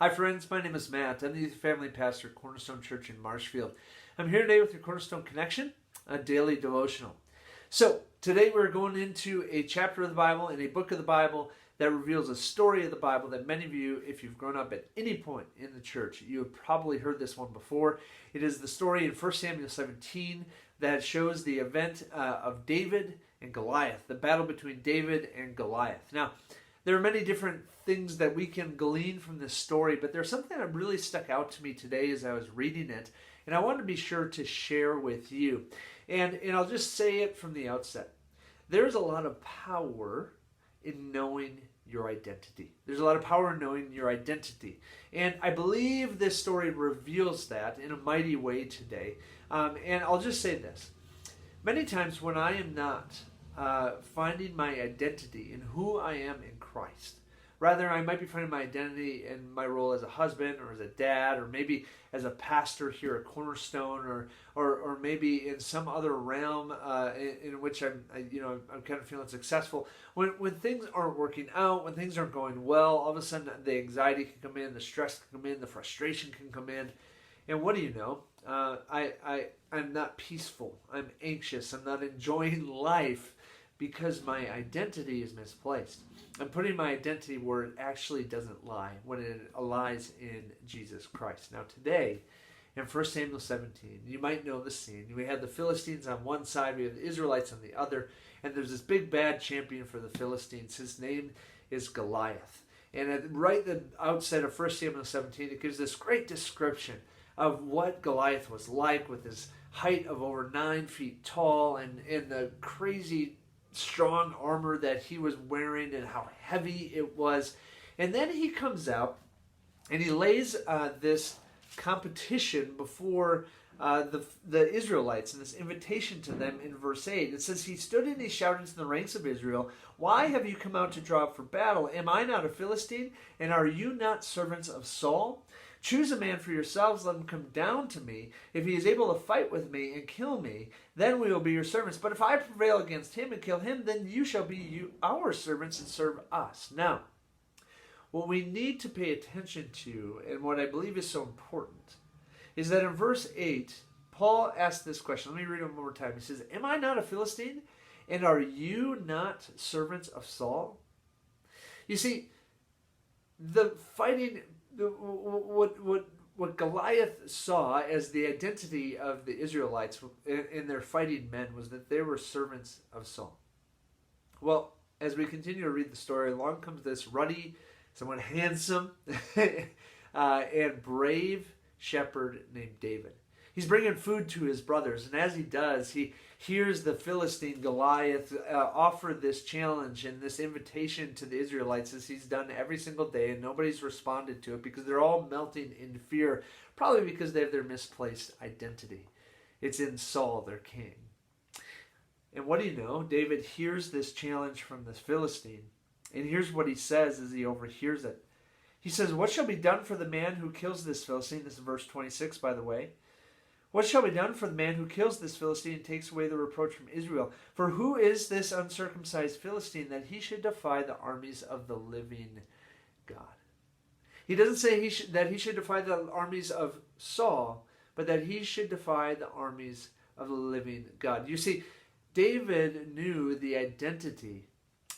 Hi friends, my name is Matt. I'm the youth family pastor at Cornerstone Church in Marshfield. I'm here today with your Cornerstone Connection, a daily devotional. So today we're going into a chapter of the Bible and a book of the Bible that reveals a story of the Bible that many of you, if you've grown up at any point in the church, you have probably heard this one before. It is the story in 1 Samuel 17 that shows the event of David and Goliath, the battle between David and Goliath. Now, there are many different things that we can glean from this story, but there's something that really stuck out to me today as I was reading it, and I wanted to be sure to share with you. And I'll just say it from the outset. There's a lot of power in knowing your identity. There's a lot of power in knowing your identity. And I believe this story reveals that in a mighty way today. And I'll just say this. Many times when I am not finding my identity in who I am in Christ. Rather, I might be finding my identity in my role as a husband or as a dad or maybe as a pastor here at Cornerstone or maybe in some other realm in which I'm kind of feeling successful. When things aren't working out, when things aren't going well, all of a sudden the anxiety can come in, the stress can come in, the frustration can come in. And what do you know? I'm not peaceful. I'm anxious. I'm not enjoying life because my identity is misplaced. I'm putting my identity where it actually doesn't lie, when it lies in Jesus Christ. Now today, in 1 Samuel 17, you might know the scene. We have the Philistines on one side, we have the Israelites on the other, and there's this big bad champion for the Philistines. His name is Goliath. And right at the outset of 1 Samuel 17, it gives this great description of what Goliath was like with his height of over 9 feet tall and the crazy strong armor that he was wearing and how heavy it was. And then he comes out and he lays this competition before the Israelites and this invitation to them in verse 8. It says, he stood and he shouted to the ranks of Israel, why have you come out to draw up for battle? Am I not a Philistine? And are you not servants of Saul? Choose a man for yourselves, let him come down to me. If he is able to fight with me and kill me, then we will be your servants. But if I prevail against him and kill him, then you shall be our servants and serve us. Now, what we need to pay attention to, and what I believe is so important, is that in verse 8, Paul asks this question. Let me read it one more time. He says, am I not a Philistine? And are you not servants of Saul? You see, the fighting... What Goliath saw as the identity of the Israelites in their fighting men was that they were servants of Saul. Well, as we continue to read the story, along comes this ruddy, somewhat handsome, and brave shepherd named David. He's bringing food to his brothers, and as he does, he hears the Philistine Goliath offer this challenge and this invitation to the Israelites, as he's done every single day, and nobody's responded to it because they're all melting in fear, probably because they have their misplaced identity. It's in Saul, their king. And what do you know? David hears this challenge from this Philistine, and here's what he says as he overhears it. He says, what shall be done for the man who kills this Philistine? This is verse 26, by the way. What shall be done for the man who kills this Philistine and takes away the reproach from Israel? For who is this uncircumcised Philistine that he should defy the armies of the living God? He doesn't say that he should defy the armies of Saul, but that he should defy the armies of the living God. You see, David knew the identity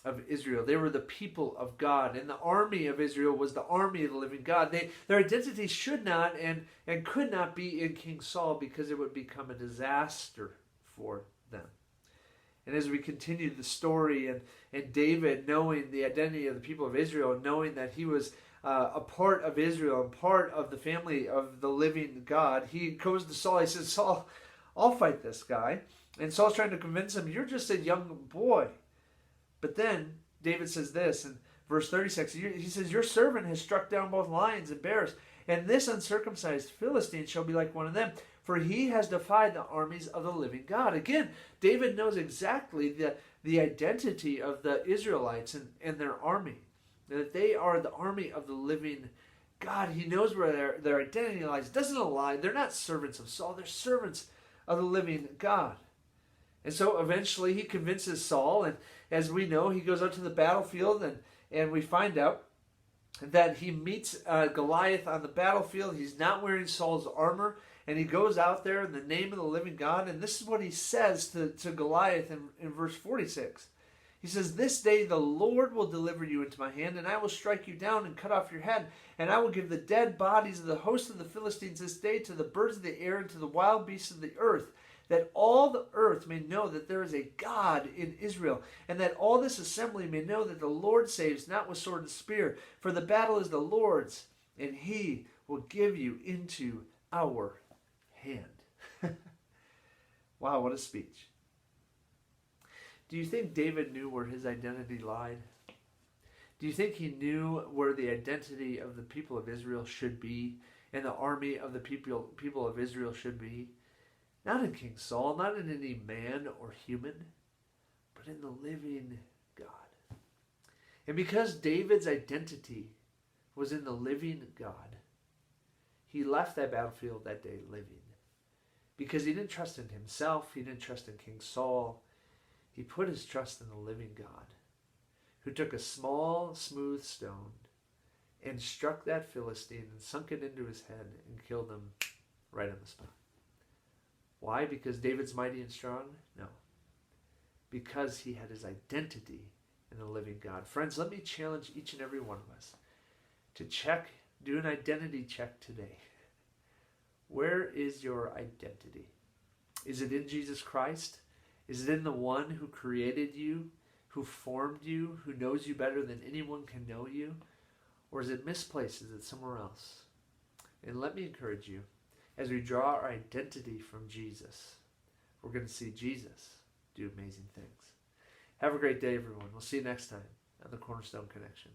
of Israel. They were the people of God, and the army of Israel was the army of the living God. Their identity should not and could not be in King Saul, because it would become a disaster for them. And as we continue the story, and David knowing the identity of the people of Israel, knowing that he was a part of Israel and part of the family of the living God, he goes to Saul. He says, Saul, I'll fight this guy. And Saul's trying to convince him, you're just a young boy. But then David says this in verse 36. He says, your servant has struck down both lions and bears, and this uncircumcised Philistine shall be like one of them, for he has defied the armies of the living God. Again, David knows exactly the identity of the Israelites and their army, that they are the army of the living God. He knows where their identity lies. It doesn't lie. They're not servants of Saul. They're servants of the living God. And so eventually he convinces Saul, and as we know, he goes out to the battlefield, and we find out that he meets Goliath on the battlefield. He's not wearing Saul's armor, and he goes out there in the name of the living God. And this is what he says to Goliath in verse 46. He says, "This day the Lord will deliver you into my hand, and I will strike you down and cut off your head. And I will give the dead bodies of the host of the Philistines this day to the birds of the air and to the wild beasts of the earth, that all the earth may know that there is a God in Israel, and that all this assembly may know that the Lord saves not with sword and spear, for the battle is the Lord's, and he will give you into our hand." Wow, what a speech. Do you think David knew where his identity lied? Do you think he knew where the identity of the people of Israel should be, and the army of the people of Israel should be? Not in King Saul, not in any man or human, but in the living God. And because David's identity was in the living God, he left that battlefield that day living. Because he didn't trust in himself, he didn't trust in King Saul. He put his trust in the living God, who took a small, smooth stone and struck that Philistine and sunk it into his head and killed him right on the spot. Why? Because David's mighty and strong? No. Because he had his identity in the living God. Friends, let me challenge each and every one of us to do an identity check today. Where is your identity? Is it in Jesus Christ? Is it in the one who created you, who formed you, who knows you better than anyone can know you? Or is it misplaced? Is it somewhere else? And let me encourage you, as we draw our identity from Jesus, we're going to see Jesus do amazing things. Have a great day, everyone. We'll see you next time on the Cornerstone Connection.